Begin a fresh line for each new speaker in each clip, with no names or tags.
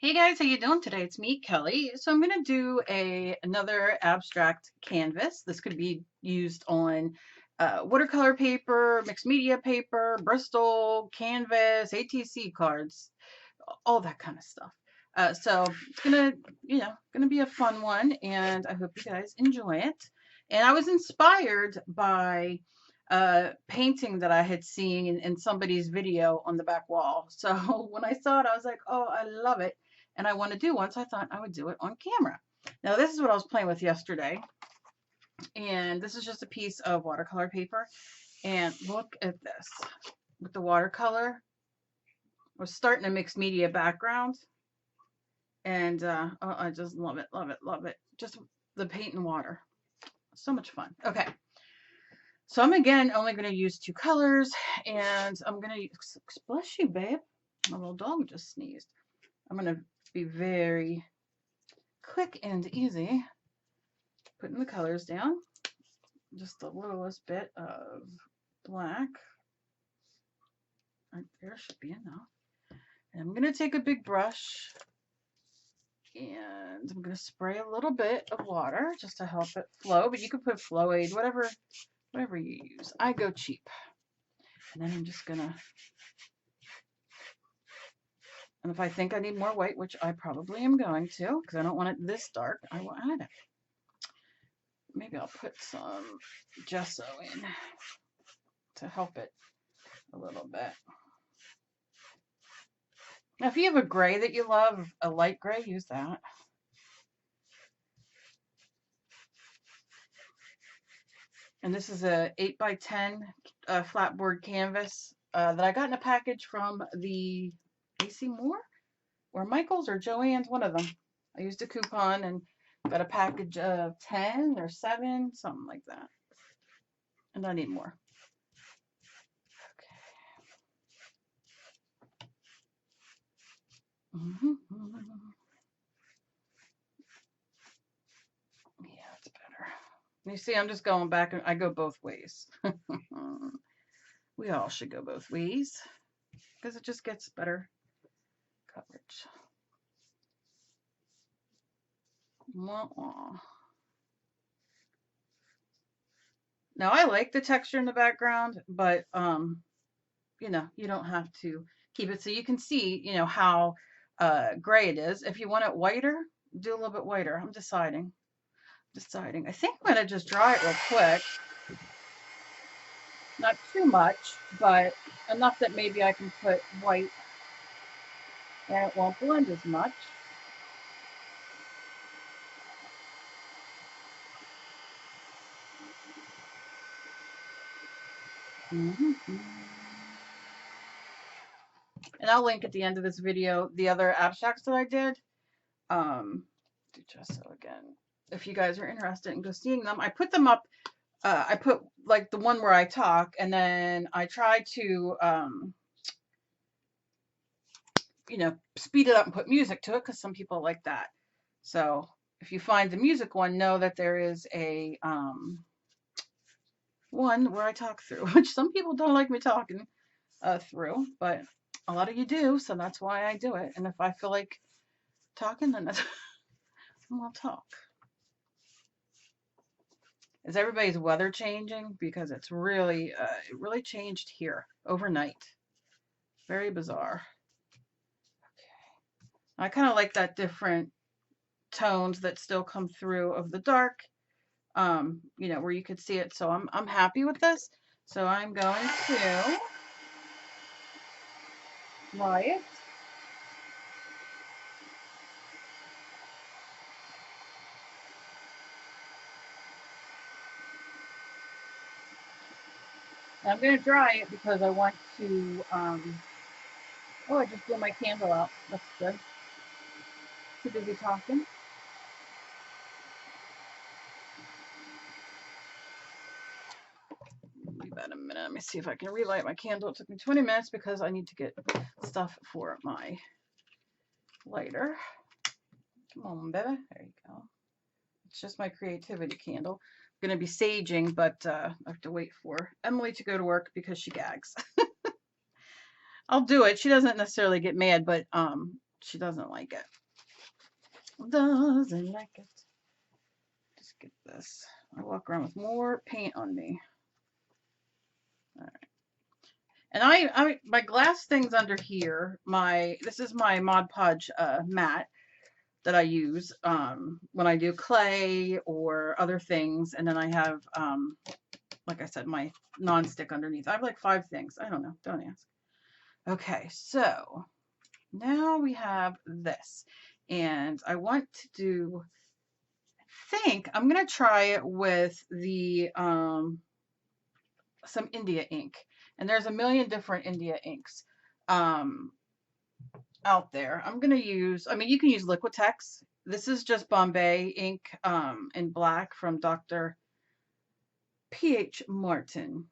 Hey guys, how you doing today? It's me, Kelly. So I'm going to do another abstract canvas. This could be used on watercolor paper, mixed media paper, Bristol, canvas, ATC cards, all that kind of stuff. So it's gonna be a fun one, and I hope you guys enjoy it. And I was inspired by painting that I had seen in somebody's video on the back wall. So when I saw it, I was like, oh, I love it. And I want to do one, so I thought I would do it on camera. Now, this is what I was playing with yesterday. And this is just a piece of watercolor paper. And look at this. With the watercolor, we're starting a mixed media background. And oh, I just love it, love it, love it. Just the paint and water. So much fun. Okay. So I'm again only going to use two colors, and I'm going to, bless you, babe. My little dog just sneezed. I'm going to be very quick and easy putting the colors down. Just the littlest bit of black. Right there should be enough. And I'm going to take a big brush, and I'm going to spray a little bit of water just to help it flow, but you can put flow aid, whatever you use. I go cheap. And then I'm just gonna, and if I think I need more white, which I probably am going to, because I don't want it this dark, I will add it. Maybe I'll put some gesso in to help it a little bit. Now, if you have a gray that you love, a light gray, use that. And this is a 8x10 flatboard canvas that I got in a package from the AC Moore or Michael's or Joann's, one of them. I used a coupon and got a package of 10 or 7, something like that. And I need more. Okay. Yeah, it's better. You see, I'm just going back, and I go both ways. We all should go both ways because it just gets better coverage. Now I like the texture in the background, but you know, you don't have to keep it, so you can see, you know, how gray it is. If you want it whiter, do a little bit whiter. I'm deciding. I think I'm gonna just dry it real quick. Not too much, but enough that maybe I can put white and it won't blend as much. And I'll link at the end of this video the other abstracts that I did. Do gesso again. If you guys are interested in go seeing them, I put them up. I put like the one where I talk, and then I try to, you know, speed it up and put music to it because some people like that. So if you find the music one, know that there is a one where I talk through, which some people don't like me talking through, but a lot of you do, so that's why I do it. And if I feel like talking, then I'll talk. Is everybody's weather changing? Because it's really, it really changed here overnight. Very bizarre. Okay. I kind of like that different tones that still come through of the dark, you know, where you could see it. So I'm happy with this. So I'm going to dry it. I'm going to dry it because I want to, oh, I just blew my candle out. That's good. Too busy talking. Leave that a minute. Let me see if I can relight my candle. It took me 20 minutes because I need to get stuff for my lighter. Come on, baby. There you go. It's just my creativity candle. I'm going to be saging, but I have to wait for Emily to go to work because she gags. I'll do it. She doesn't necessarily get mad, but She doesn't like it. Doesn't like it. Just get this. I walk around with more paint on me. All right. And my glass thing's under here. This is my Mod Podge mat that I use when I do clay or other things. And then I have, like I said, my non-stick underneath. I have like 5 things. I don't know. Don't ask. Okay, so now we have this. And I want to do, I think I'm going to try it with the some India ink. And there's a million different India inks out there. I'm going to use, I mean, you can use Liquitex. This is just Bombay ink in black from Dr. P.H. Martin.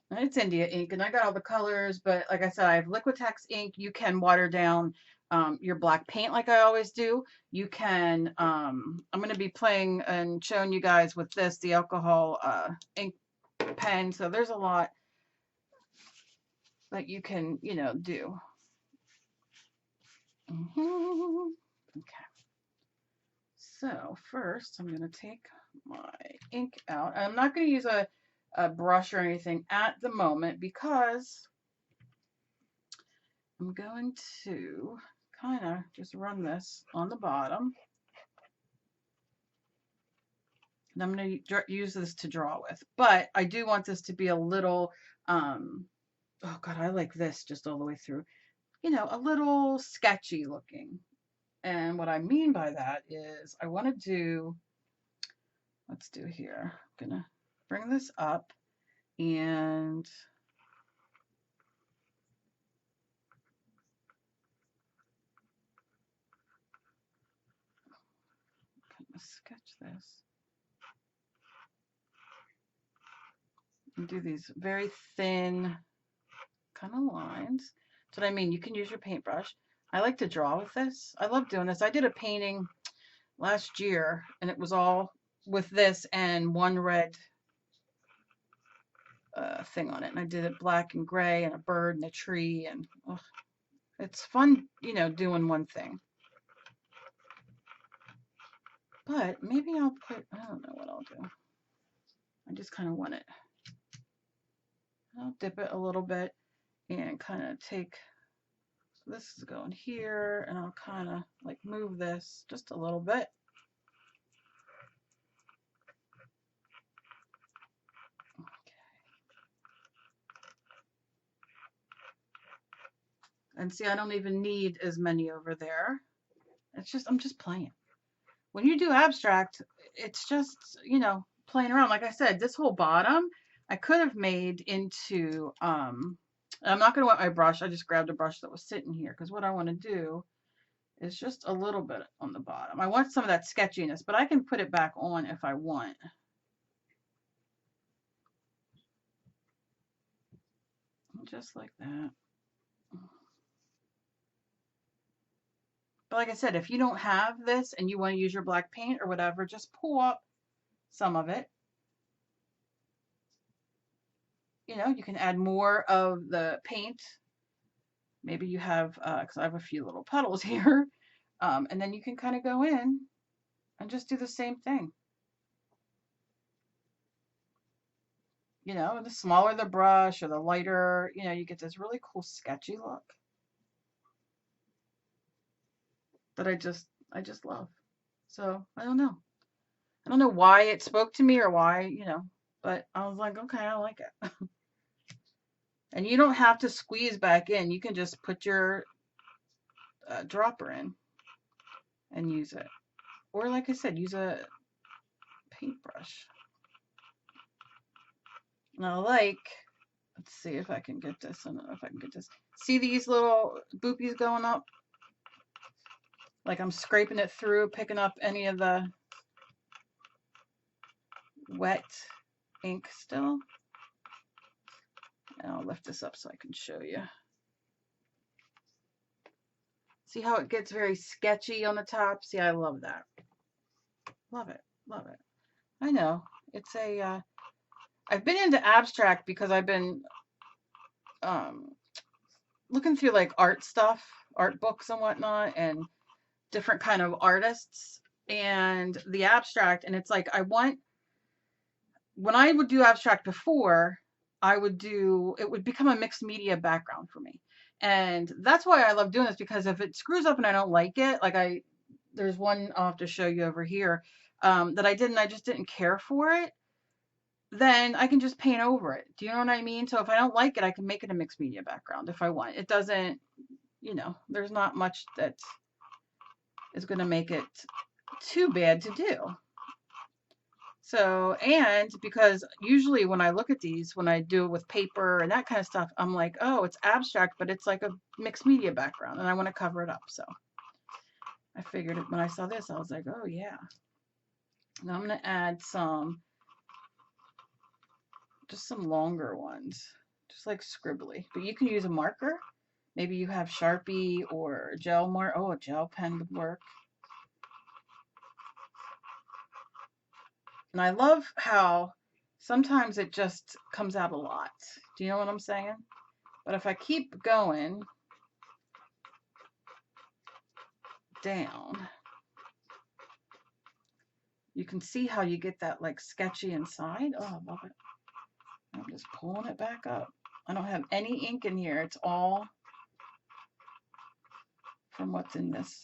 And it's India ink, and I got all the colors, but like I said, I have Liquitex ink. You can water down your black paint like I always do. You can, I'm going to be playing and showing you guys with this, the alcohol ink pen. So there's a lot that you can, you know, do. Okay. So first I'm going to take my ink out. I'm not going to use a brush or anything at the moment because I'm going to kind of just run this on the bottom. And I'm going to use this to draw with. But I do want this to be a little, oh God, I like this just all the way through. You know, a little sketchy looking. And what I mean by that is I want to do, let's do here. I'm going to bring this up and kind of sketch this. And do these very thin kind of lines. That's what I mean. You can use your paintbrush. I like to draw with this. I love doing this. I did a painting last year and it was all with this and one red thing on it. And I did it black and gray and a bird and a tree. And it's fun, you know, doing one thing. But maybe I'll put, I don't know what I'll do. I just kind of want it. I'll dip it a little bit and kind of take, this is going here, and I'll kind of like move this just a little bit. Okay. And see, I don't even need as many over there. It's just, I'm just playing. When you do abstract, it's just, you know, playing around. Like I said, this whole bottom, I could have made into, I'm not going to wet my brush. I just grabbed a brush that was sitting here because what I want to do is just a little bit on the bottom. I want some of that sketchiness, but I can put it back on if I want. Just like that. But like I said, if you don't have this and you want to use your black paint or whatever, just pull up some of it. You know, you can add more of the paint. Maybe you have, because I have a few little puddles here. And then you can kind of go in and just do the same thing. You know, and the smaller the brush or the lighter, you know, you get this really cool sketchy look that I just love. So I don't know. I don't know why it spoke to me or why, you know, but I was like, okay, I like it. And you don't have to squeeze back in. You can just put your dropper in and use it. Or like I said, use a paintbrush. And I like, let's see if I can get this. I don't know if I can get this. See these little boopies going up? Like I'm scraping it through, picking up any of the wet ink still. And I'll lift this up so I can show you. See how it gets very sketchy on the top? See, I love that. Love it. Love it. I know. It's a, I've been into abstract because I've been looking through like art stuff art books and whatnot, and different kind of artists and the abstract. And it's like, when I would do abstract before, it would become a mixed media background for me. And that's why I love doing this, because if it screws up and I don't like it, there's one I'll have to show you over here, that I just didn't care for it, then I can just paint over it. Do you know what I mean? So if I don't like it, I can make it a mixed media background if I want. It doesn't, there's not much that is going to make it too bad to do. So, and because usually when I look at these, when I do it with paper and that kind of stuff, I'm like, oh, it's abstract, but it's like a mixed media background and I want to cover it up. So I figured it when I saw this, I was like, oh yeah. Now I'm going to add just some longer ones, just like scribbly, but you can use a marker. Maybe you have Sharpie or gel mark. Oh, a gel pen would work. And I love how sometimes it just comes out a lot. Do you know what I'm saying? But if I keep going down, you can see how you get that like sketchy inside. Oh, I love it. I'm just pulling it back up. I don't have any ink in here. It's all from what's in this.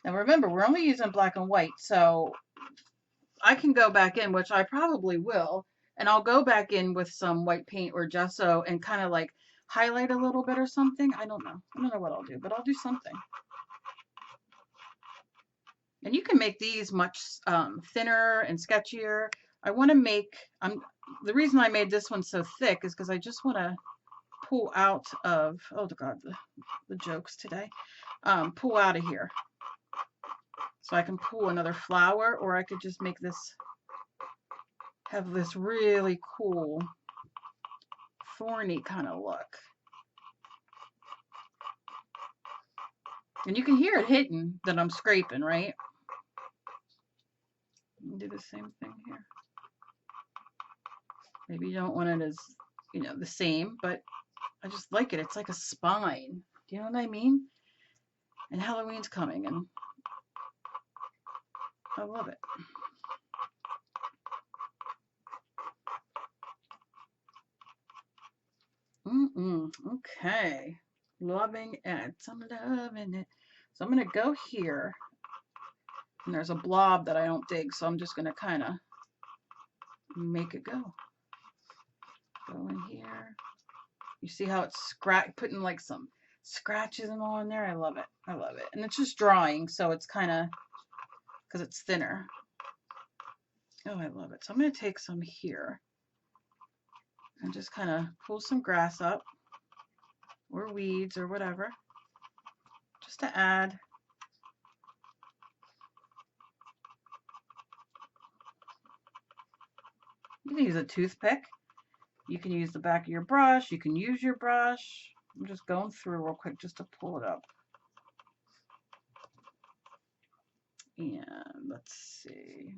Now remember, we're only using black and white, so I can go back in, which I probably will, and I'll go back in with some white paint or gesso and kind of like highlight a little bit or something. I don't know. I don't know what I'll do, but I'll do something. And you can make these much thinner and sketchier. I want to make, the reason I made this one so thick is because I just want to pull out of, oh God, the jokes today, pull out of here. So I can pull another flower, or I could just make this, have this really cool thorny kind of look. And you can hear it hitting that I'm scraping, right? Do the same thing here. Maybe you don't want it as, the same, but I just like it. It's like a spine. Do you know what I mean? And Halloween's coming, and I love it. Okay. Loving it. I'm loving it. So I'm going to go here. And there's a blob that I don't dig, so I'm just going to kind of make it go. Go in here. You see how it's putting like some scratches and all in there? I love it. I love it. And it's just drawing, so it's kind of, because it's thinner. Oh, I love it. So I'm going to take some here and just kind of pull some grass up, or weeds or whatever, just to add. You can use a toothpick. You can use the back of your brush. You can use your brush. I'm just going through real quick just to pull it up. And let's see.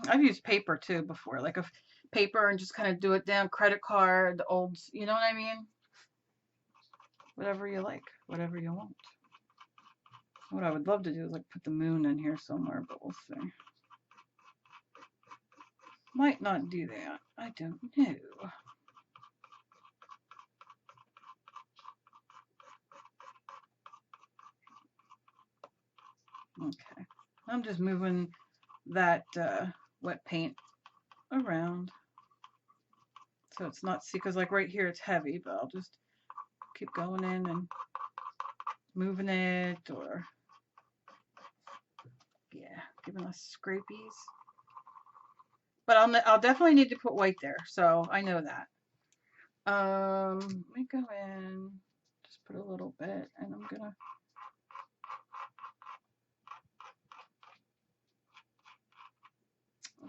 I've used paper too before, like a paper, and just kind of do it down, credit card, the old, you know what I mean? Whatever you like, whatever you want. What I would love to do is like put the moon in here somewhere, but we'll see. Might not do that. I don't know. Okay. I'm just moving that wet paint around. So it's not, see, because like right here it's heavy, but I'll just keep going in and moving it, or yeah, giving us scrapies. But I'll definitely need to put white there, so I know that. Let me go in, just put a little bit, and I'm gonna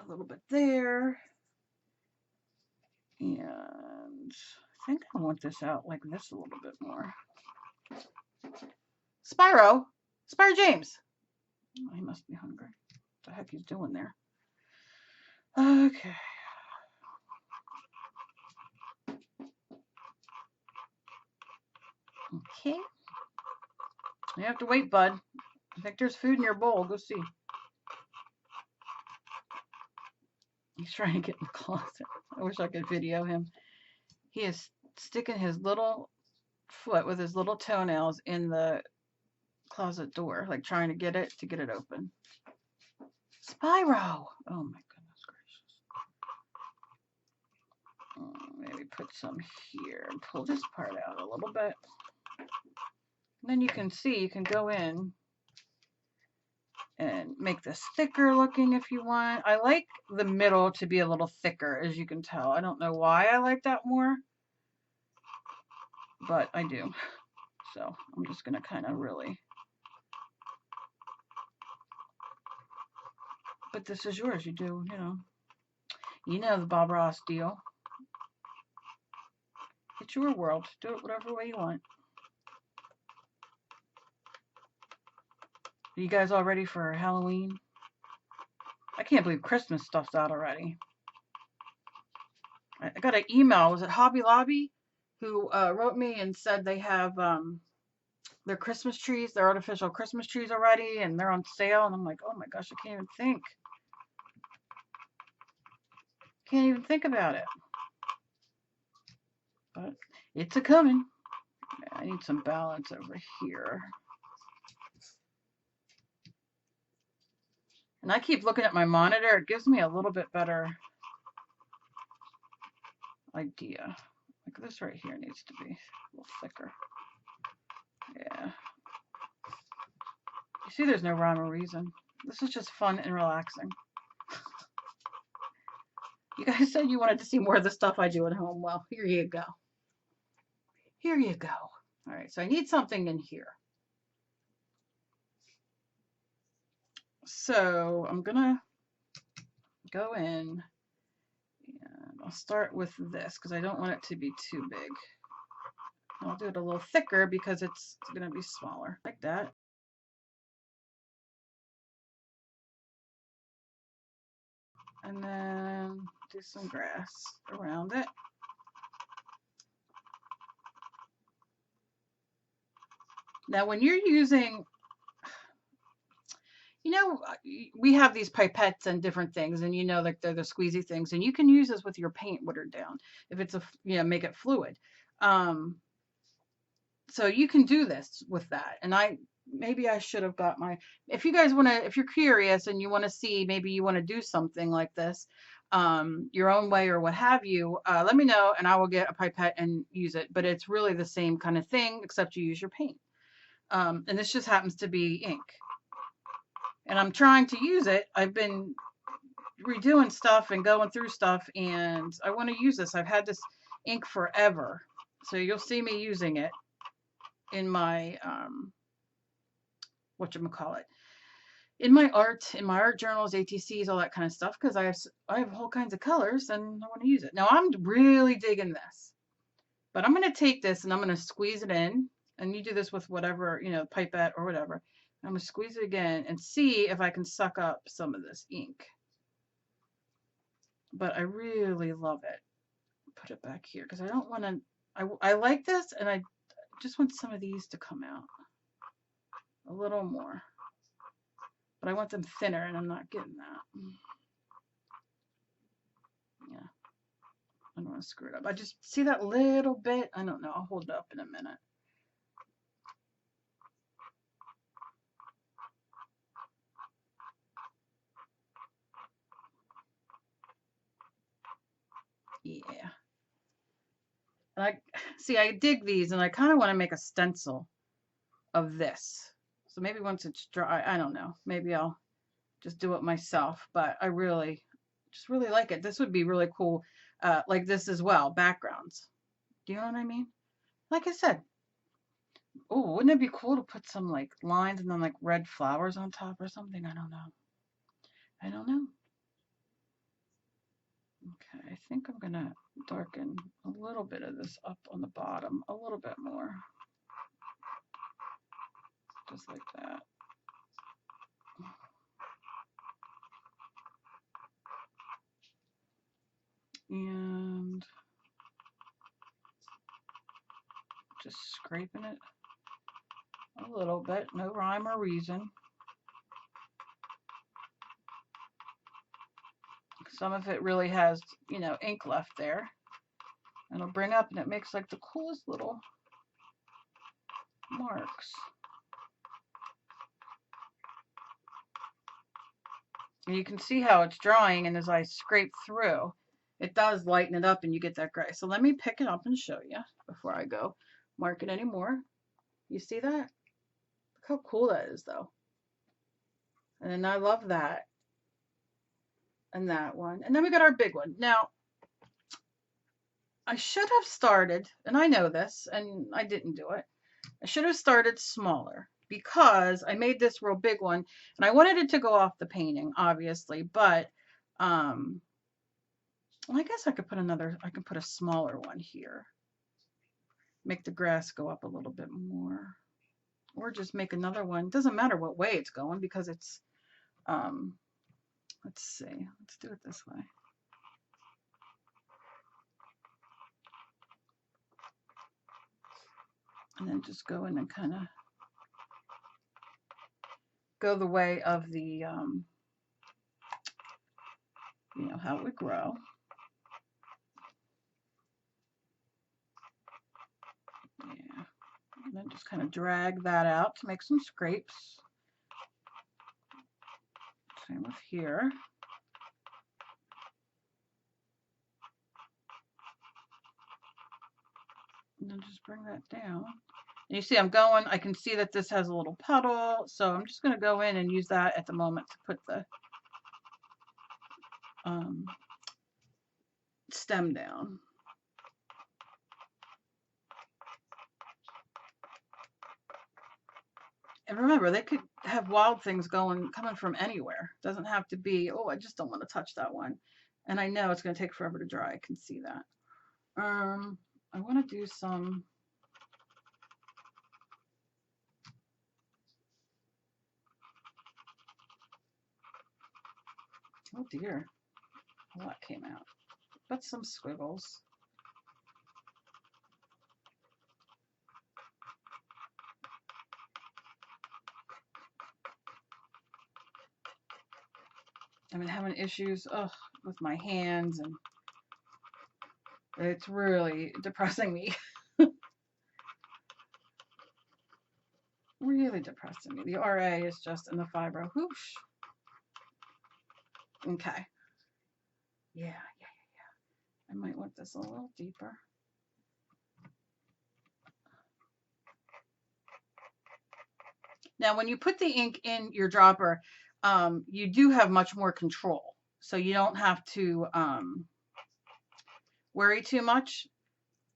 a little bit there. And I think I want this out like this a little bit more. Spyro. Spyro James. Oh, he must be hungry. What the heck he's doing there? Okay. Okay. You have to wait, bud. I think there's food in your bowl. Go see. He's trying to get in the closet. I wish I could video him. He is sticking his little foot with his little toenails in the closet door, like trying to get it open. Spyro! Oh my goodness gracious. Maybe put some here and pull this part out a little bit. And then you can see, you can go in and make this thicker looking if you want. I like the middle to be a little thicker, as you can tell. I don't know why I like that more, but I do. So I'm just going to kind of really. But this is yours. You do, you know the Bob Ross deal. It's your world. Do it whatever way you want. Are you guys all ready for Halloween? I can't believe Christmas stuff's out already. I got an email. Was it Hobby Lobby who wrote me and said they have their Christmas trees, their artificial Christmas trees already, and they're on sale. And I'm like, oh my gosh, I can't even think. Can't even think about it. But it's a-coming. I need some balance over here. And I keep looking at my monitor. It gives me a little bit better idea. Like this right here needs to be a little thicker. Yeah. You see, there's no rhyme or reason. This is just fun and relaxing. You guys said you wanted to see more of the stuff I do at home. Well, here you go. Here you go. All right, so I need something in here. So I'm gonna go in and I'll start with this because I don't want it to be too big. I'll do it a little thicker because it's gonna be smaller, like that. And then do some grass around it. Now, when you're using, we have these pipettes and different things, and like they're the squeezy things, and you can use this with your paint watered down if it's make it fluid. So you can do this with that. And maybe I should have got if you guys want to, if you're curious and you want to see, maybe you want to do something like this, your own way or what have you, let me know and I will get a pipette and use it. But it's really the same kind of thing, except you use your paint. And this just happens to be ink. And I'm trying to use it. I've been redoing stuff and going through stuff, and I want to use this. I've had this ink forever. So you'll see me using it in my whatchamacallit, in my art journals, ATCs, all that kind of stuff, because I have all kinds of colors and I want to use it. Now I'm really digging this, but I'm going to take this and I'm going to squeeze it in, and you do this with whatever, pipette or whatever. I'm going to squeeze it again and see if I can suck up some of this ink. But I really love it. Put it back here because I don't want to, I like this and I just want some of these to come out a little more. But I want them thinner and I'm not getting that. Yeah. I don't want to screw it up. I just see that little bit. I don't know. I'll hold it up in a minute. Yeah. And I dig these and I kind of want to make a stencil of this. So maybe once it's dry, I don't know. Maybe I'll just do it myself, but I just really like it. This would be really cool. Like this as well, backgrounds. Do you know what I mean? Like I said, oh, wouldn't it be cool to put some like lines and then like red flowers on top or something? I don't know. I don't know. Okay, I think I'm gonna darken a little bit of this up on the bottom, a little bit more. just like that. And just scraping it a little bit, no rhyme or reason. Some of it really has, you know, ink left there. And it'll bring up and it makes like the coolest little marks. And you can see how it's drying, and as I scrape through, it does lighten it up and you get that gray. So let me pick it up and show you before I go mark it anymore. You see that? Look how cool that is though. And I love that. And that one. And then we got our big one. Now, I should have started, and I know this, and I didn't do it. I should have started smaller because I made this real big one and I wanted it to go off the painting, obviously, but well, I guess I could put a smaller one here. Make the grass go up a little bit more. Or just make another one. Doesn't matter what way it's going because it's, let's see, let's do it this way. And then just go in and kind of go the way of the, you know, how it would grow. Yeah. And then just kind of drag that out to make some scrapes. Same with here. And then just bring that down. And you see I'm going, I can see that this has a little puddle, so I'm just going to go in and use that at the moment to put the stem down. And remember, they could have wild things coming from anywhere. It doesn't have to be, oh, I just don't want to touch that one. And I know it's going to take forever to dry. I can see that. I want to do some, oh dear, a lot came out. But some squiggles. I've been having issues with my hands, and it's really depressing me. Really depressing me. The RA is just in the fibro. Whoosh. Okay. Yeah. I might want this a little deeper. Now, when you put the ink in your dropper, you do have much more control. So you don't have to worry too much.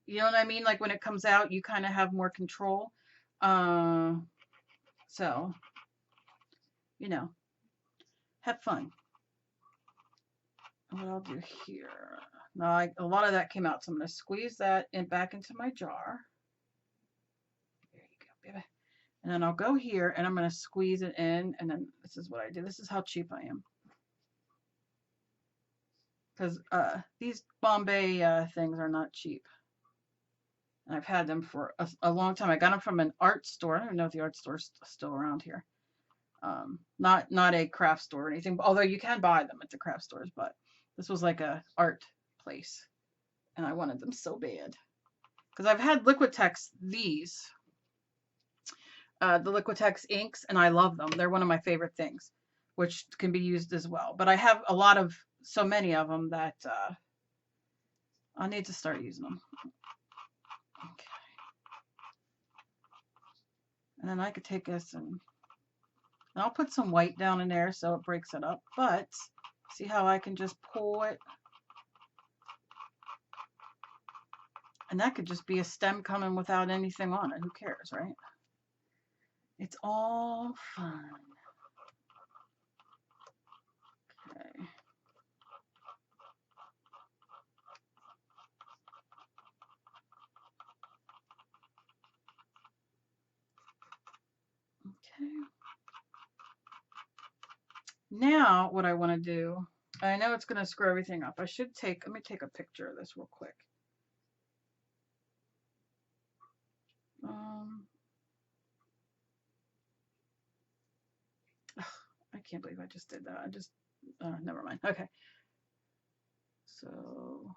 You know what I mean? Like when it comes out, you kind of have more control. So, you know, have fun. What I'll do here. Now, a lot of that came out, so I'm going to squeeze that back into my jar. There you go, baby. And then I'll go here and I'm going to squeeze it in, and then this is what I do. This is how cheap I am. Because these Bombay things are not cheap. And I've had them for a long time. I got them from an art store. I don't even know if the art store's still around here. Not a craft store or anything, although you can buy them at the craft stores, but this was like a art place. And I wanted them so bad. Because I've had Liquitex these. The Liquitex inks, and I love them. They're one of my favorite things, which can be used as well. But I have so many of them that I need to start using them. Okay. And then I could take this and I'll put some white down in there so it breaks it up. But see how I can just pull it? And that could just be a stem coming without anything on it. Who cares, right? It's all fun. Okay. Now what I want to do, I know it's going to screw everything up. Let me take a picture of this real quick. I can't believe I just did that. Never mind. Okay. So,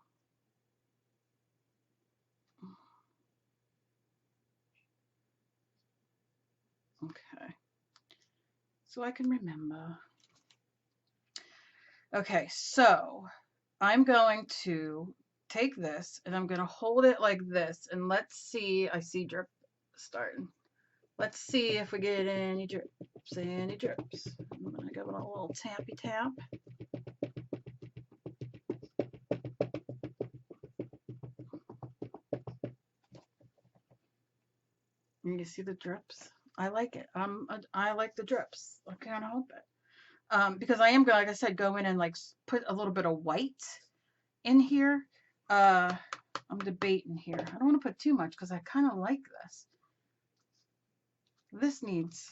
okay. So I can remember. Okay, so I'm going to take this and I'm going to hold it like this, and let's see. I see drip starting. Let's see if we get any drips. Any drips. I'm going to give it a little tappy tap. And you see the drips? I like it. I like the drips. I can't help it. Because I am going, like I said, go in and like put a little bit of white in here. I'm debating here. I don't want to put too much because I kind of like this. This needs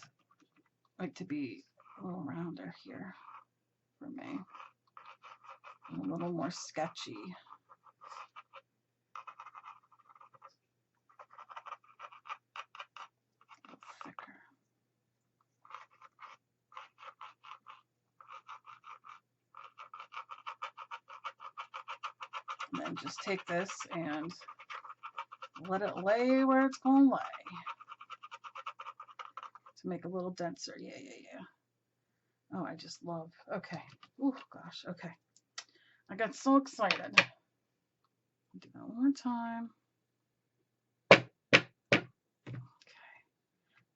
like to be a little rounder here for me. A little more sketchy. A little thicker. And then just take this and let it lay where it's going to lay. To make a little denser. Yeah. Oh, I just love. Okay. Oh, gosh. Okay. I got so excited. Do that one more time. Okay.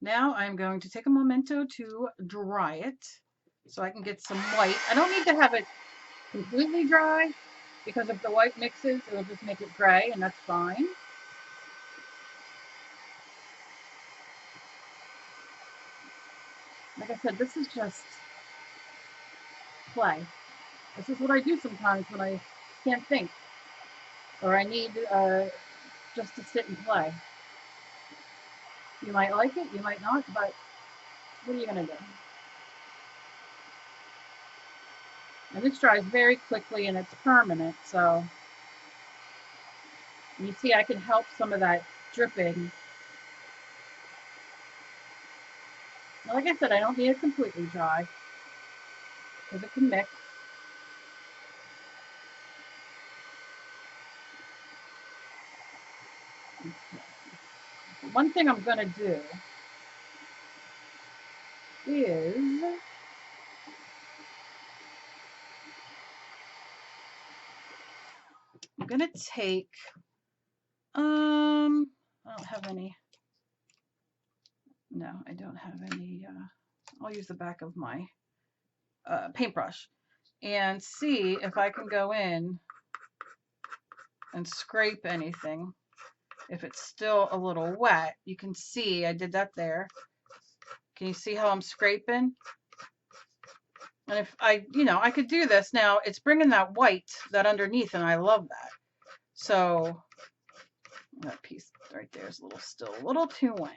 Now I'm going to take a momento to dry it so I can get some white. I don't need to have it completely dry because if the white mixes, it'll just make it gray, and that's fine. Like I said, this is just play. This is what I do sometimes when I can't think or I need just to sit and play. You might like it, you might not, but what are you going to do? And this dries very quickly and it's permanent, so you see I can help some of that dripping. Now, like I said, I don't need it completely dry because it can mix. One thing I'm going to do is I'm going to take, I don't have any, no, I don't have any, I'll use the back of my paintbrush and see if I can go in and scrape anything. If it's still a little wet, you can see I did that there. Can you see how I'm scraping? And if I, I could do this. Now it's bringing that white, that underneath, and I love that. So that piece right there is still a little too wet.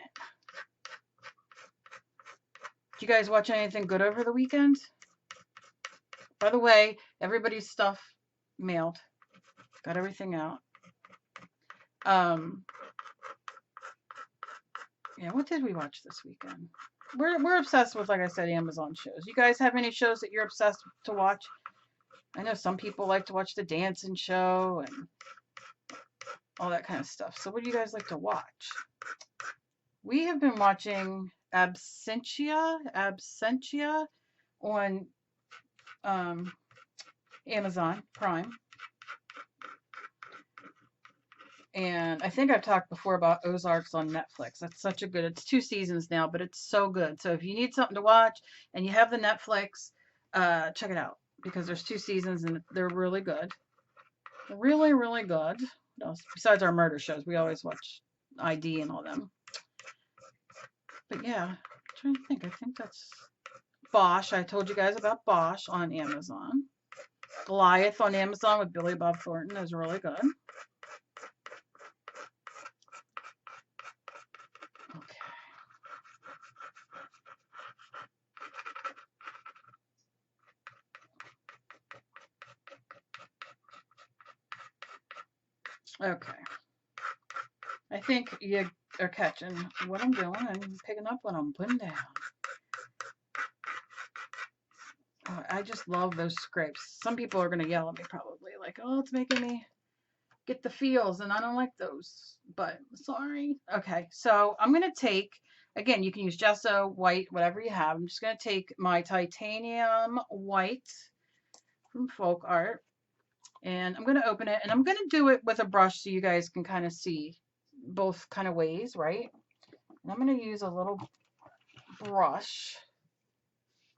Did you guys watch anything good over the weekend? By the way, everybody's stuff mailed. Got everything out. Yeah, what did we watch this weekend? We're obsessed with, like I said, Amazon shows. You guys have any shows that you're obsessed to watch? I know some people like to watch the dancing show and all that kind of stuff. So what do you guys like to watch? We have been watching Absentia on Amazon Prime. And I think I've talked before about Ozarks on Netflix. That's such a good, it's 2 seasons now, but it's so good. So if you need something to watch and you have the Netflix, check it out because there's 2 seasons and they're really good. Really, really good. What else? Besides our murder shows, we always watch ID and all them. But yeah, I'm trying to think. I think that's Bosch. I told you guys about Bosch on Amazon. Goliath on Amazon with Billy Bob Thornton is really good. Okay. I think you are catching what I'm doing and picking up what I'm putting down. Oh, I just love those scrapes. Some people are going to yell at me probably like, oh, it's making me get the feels, and I don't like those, but sorry. Okay, so I'm going to take, again, you can use gesso, white, whatever you have. I'm just going to take my titanium white from Folk Art, and I'm going to open it, and I'm going to do it with a brush so you guys can kind of see both kind of ways, right? And I'm going to use a little brush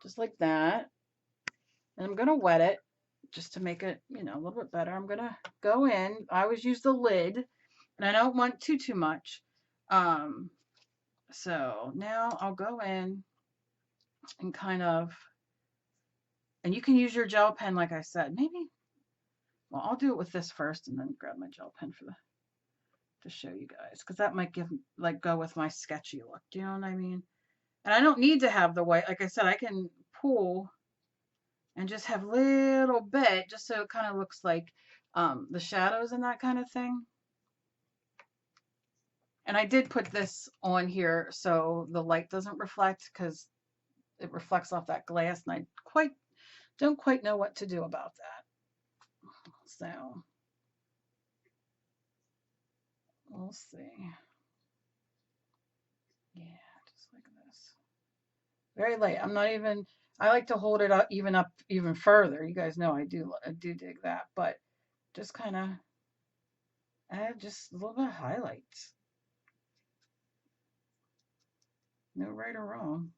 just like that, and I'm going to wet it just to make it, you know, a little bit better. I'm going to go in. I always use the lid, and I don't want too much. So now I'll go in and kind of, and you can use your gel pen like I said. Maybe, well, I'll do it with this first and then grab my gel pen for the, to show you guys, because that might give, like, go with my sketchy look. Do you know what I mean? And I don't need to have the white. Like I said, I can pull and just have little bit, just so it kind of looks like the shadows and that kind of thing. And I did put this on here so the light doesn't reflect, because it reflects off that glass, and I don't quite know what to do about that. So we'll see. Yeah, just like this. Very light. I'm not even, I like to hold it up even further. You guys know I do dig that, but just kind of add just a little bit of highlights. No right or wrong.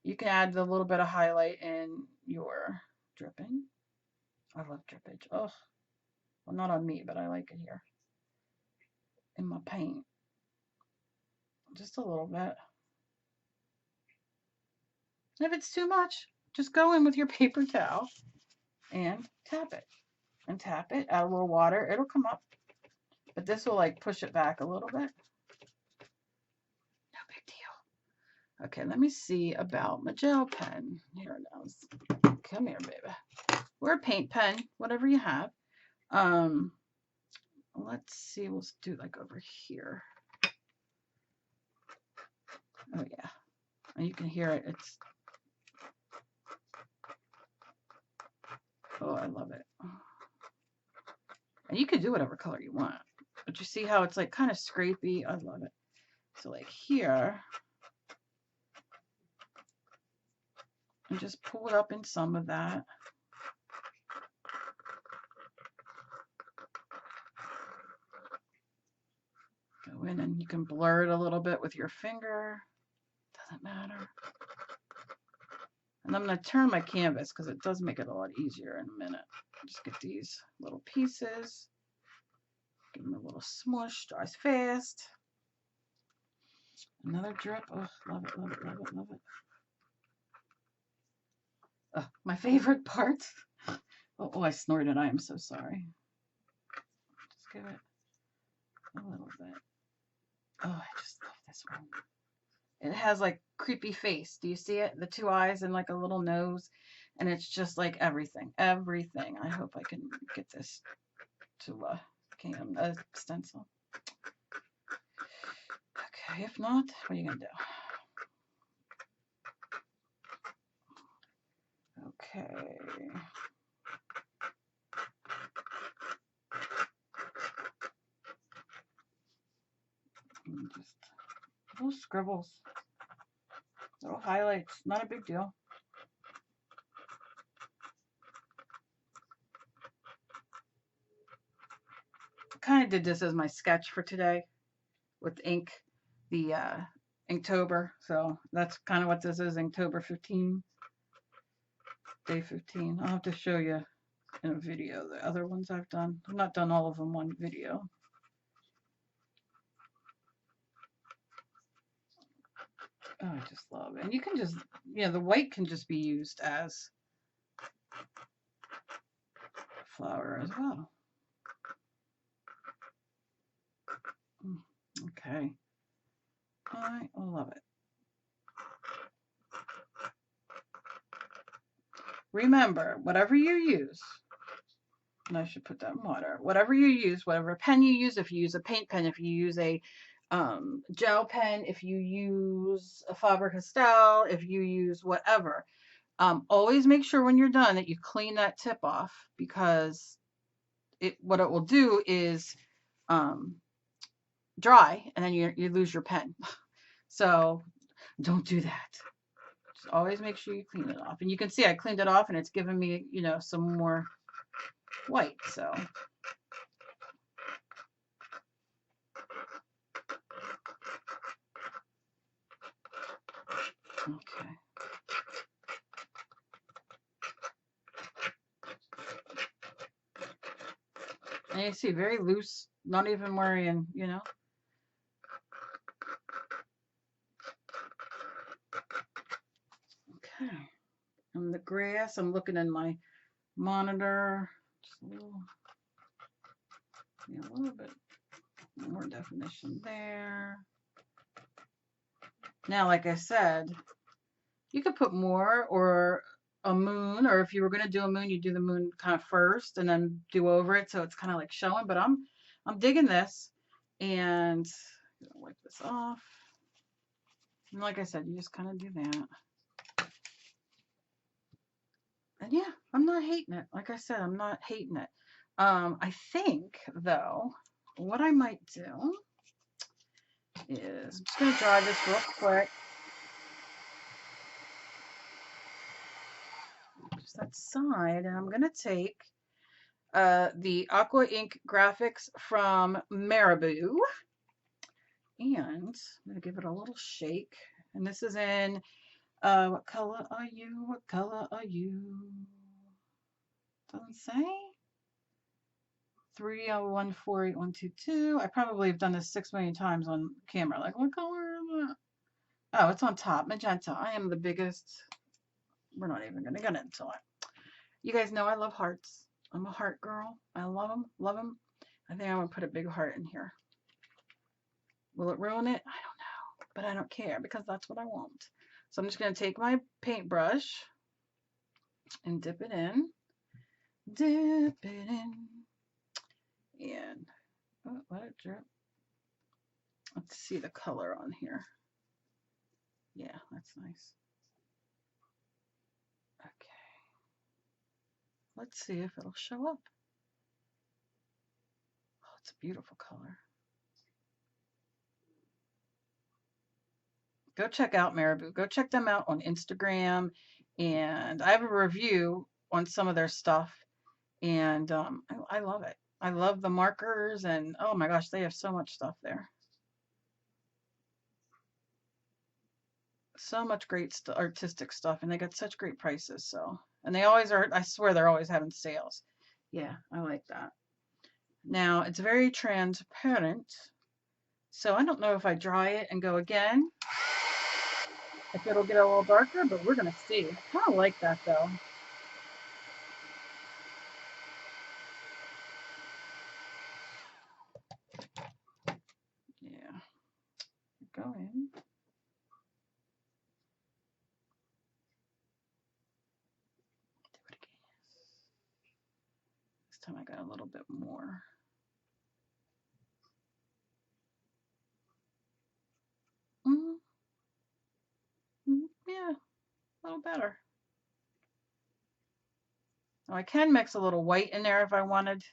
You can add the little bit of highlight in your dripping. I love drippage. Oh, well, not on me, but I like it here in my paint. Just a little bit. If it's too much, just go in with your paper towel and tap it. And tap it, add a little water, it'll come up. But this will like push it back a little bit. No big deal. Okay, let me see about my gel pen. Here it is. Come here, baby. Or a paint pen, whatever you have. Let's see, we'll do like over here. Oh yeah. And you can hear it. It's, oh, I love it. And you can do whatever color you want. But you see how it's like kind of scrapey? I love it. So like here, and just pull it up in some of that. Go in and you can blur it a little bit with your finger. Doesn't matter. And I'm going to turn my canvas because it does make it a lot easier in a minute. Just get these little pieces. Give them a little smush. Dries fast. Another drip. Oh, love it, love it, love it, love it. Oh, my favorite part. Oh, I snorted. I am so sorry. Just give it a little bit. Oh, I just love this one. It has like creepy face. Do you see it? The two eyes and like a little nose. And it's just like everything. Everything. I hope I can get this to a stencil. Okay, if not, what are you going to do? Okay. And just little scribbles, little highlights, not a big deal. Kind of did this as my sketch for today with ink, the Inktober. So that's kind of what this is, Inktober 15, day 15. I'll have to show you in a video the other ones I've done. I've not done all of them one video. Oh, I just love it. And you can just, you know, the white can just be used as flower as well. Okay. I love it. Remember, whatever you use, And I should put that in water. Whatever you use, whatever pen you use, if you use a paint pen, if you use a gel pen, if you use a Faber-Castell, if you use whatever, always make sure when you're done that you clean that tip off, because what it will do is dry, and then you lose your pen. So don't do that. Just always make sure you clean it off. And you can see I cleaned it off and it's given me, you know, some more white. So okay. And you see, very loose, not even worrying, you know. Okay. And the grass, I'm looking in my monitor. Just a little bit more definition there. Now, like I said, you could put more, or a moon, or if you were going to do a moon, you do the moon kind of first and then do over it, so it's kind of like showing. But I'm digging this, and I'm gonna wipe this off. And like I said, you just kind of do that. And yeah, I'm not hating it. Like I said, I'm not hating it. I think though, what I might do is I'm just gonna dry this real quick. Just that side, and I'm gonna take the Aqua Ink graphics from Marabou, and I'm gonna give it a little shake. And this is in what color are you? What color are you? Doesn't say. 3014822. I probably have done this 6 million times on camera. Like, what color is that? Oh, it's on top, magenta. I am the biggest. We're not even gonna get into it. You guys know I love hearts. I'm a heart girl. I love them, love them. I think I'm gonna put a big heart in here. Will it ruin it? I don't know, but I don't care because that's what I want. So I'm just gonna take my paintbrush and dip it in. Dip it in. And oh, let it drip. Let's see the color on here. Yeah, that's nice. Okay. Let's see if it'll show up. Oh, it's a beautiful color. Go check out Marabou. Go check them out on Instagram. And I have a review on some of their stuff. And I love it. I love the markers. And oh my gosh, they have so much stuff there. So much great artistic stuff. And they got such great prices. So, and they always are, I swear they're always having sales. Yeah, I like that. Now, it's very transparent. So I don't know if I dry it and go again, if it'll get a little darker, but we're going to see. I kind of like that though. Yeah. Go in. Do it again. This time I got a little bit more. Yeah, a little better. Now I can mix a little white in there if I wanted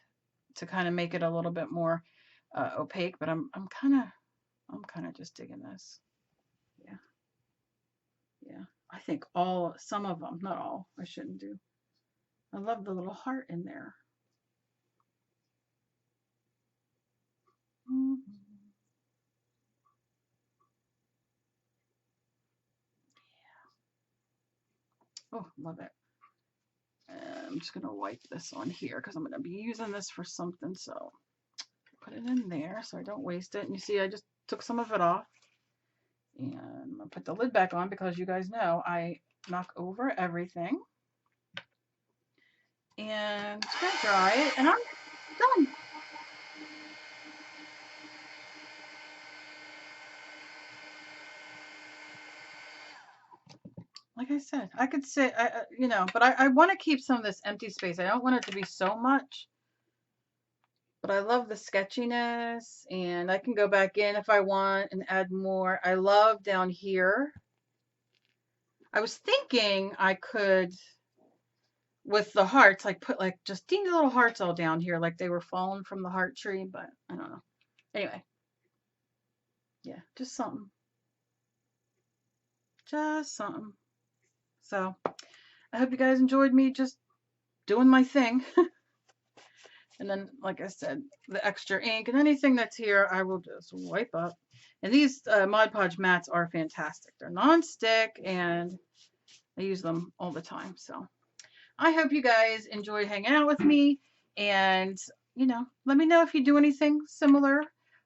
to kind of make it a little bit more opaque, but I'm kind of just digging this. Yeah. Yeah. I think some of them, not all, I shouldn't do. I love the little heart in there. Oh, love it. And I'm just going to wipe this on here because I'm going to be using this for something. So put it in there so I don't waste it. And you see, I just took some of it off. And I'm going to put the lid back on because you guys know I knock over everything. And it's going to dry it. And I'm done. Like I said, I could say, you know, but I want to keep some of this empty space. I don't want it to be so much. But I love the sketchiness, and I can go back in if I want and add more. I love down here. I was thinking I could, with the hearts, like put like just teeny little hearts all down here, like they were falling from the heart tree, but I don't know. Anyway, yeah, just something. Just something. So I hope you guys enjoyed me just doing my thing. And then, like I said, the extra ink and anything that's here, I will just wipe up. And these Mod Podge mats are fantastic. They're non-stick and I use them all the time. So I hope you guys enjoyed hanging out with me, and you know, let me know if you do anything similar.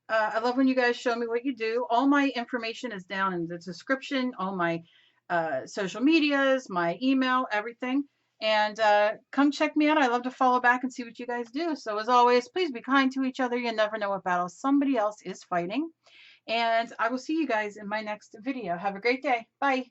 I love when you guys show me what you do. All my information is down in the description, all my social medias, my email, everything. And come check me out. I love to follow back and see what you guys do. So as always, please be kind to each other. You never know what battle somebody else is fighting. And I will see you guys in my next video. Have a great day. Bye.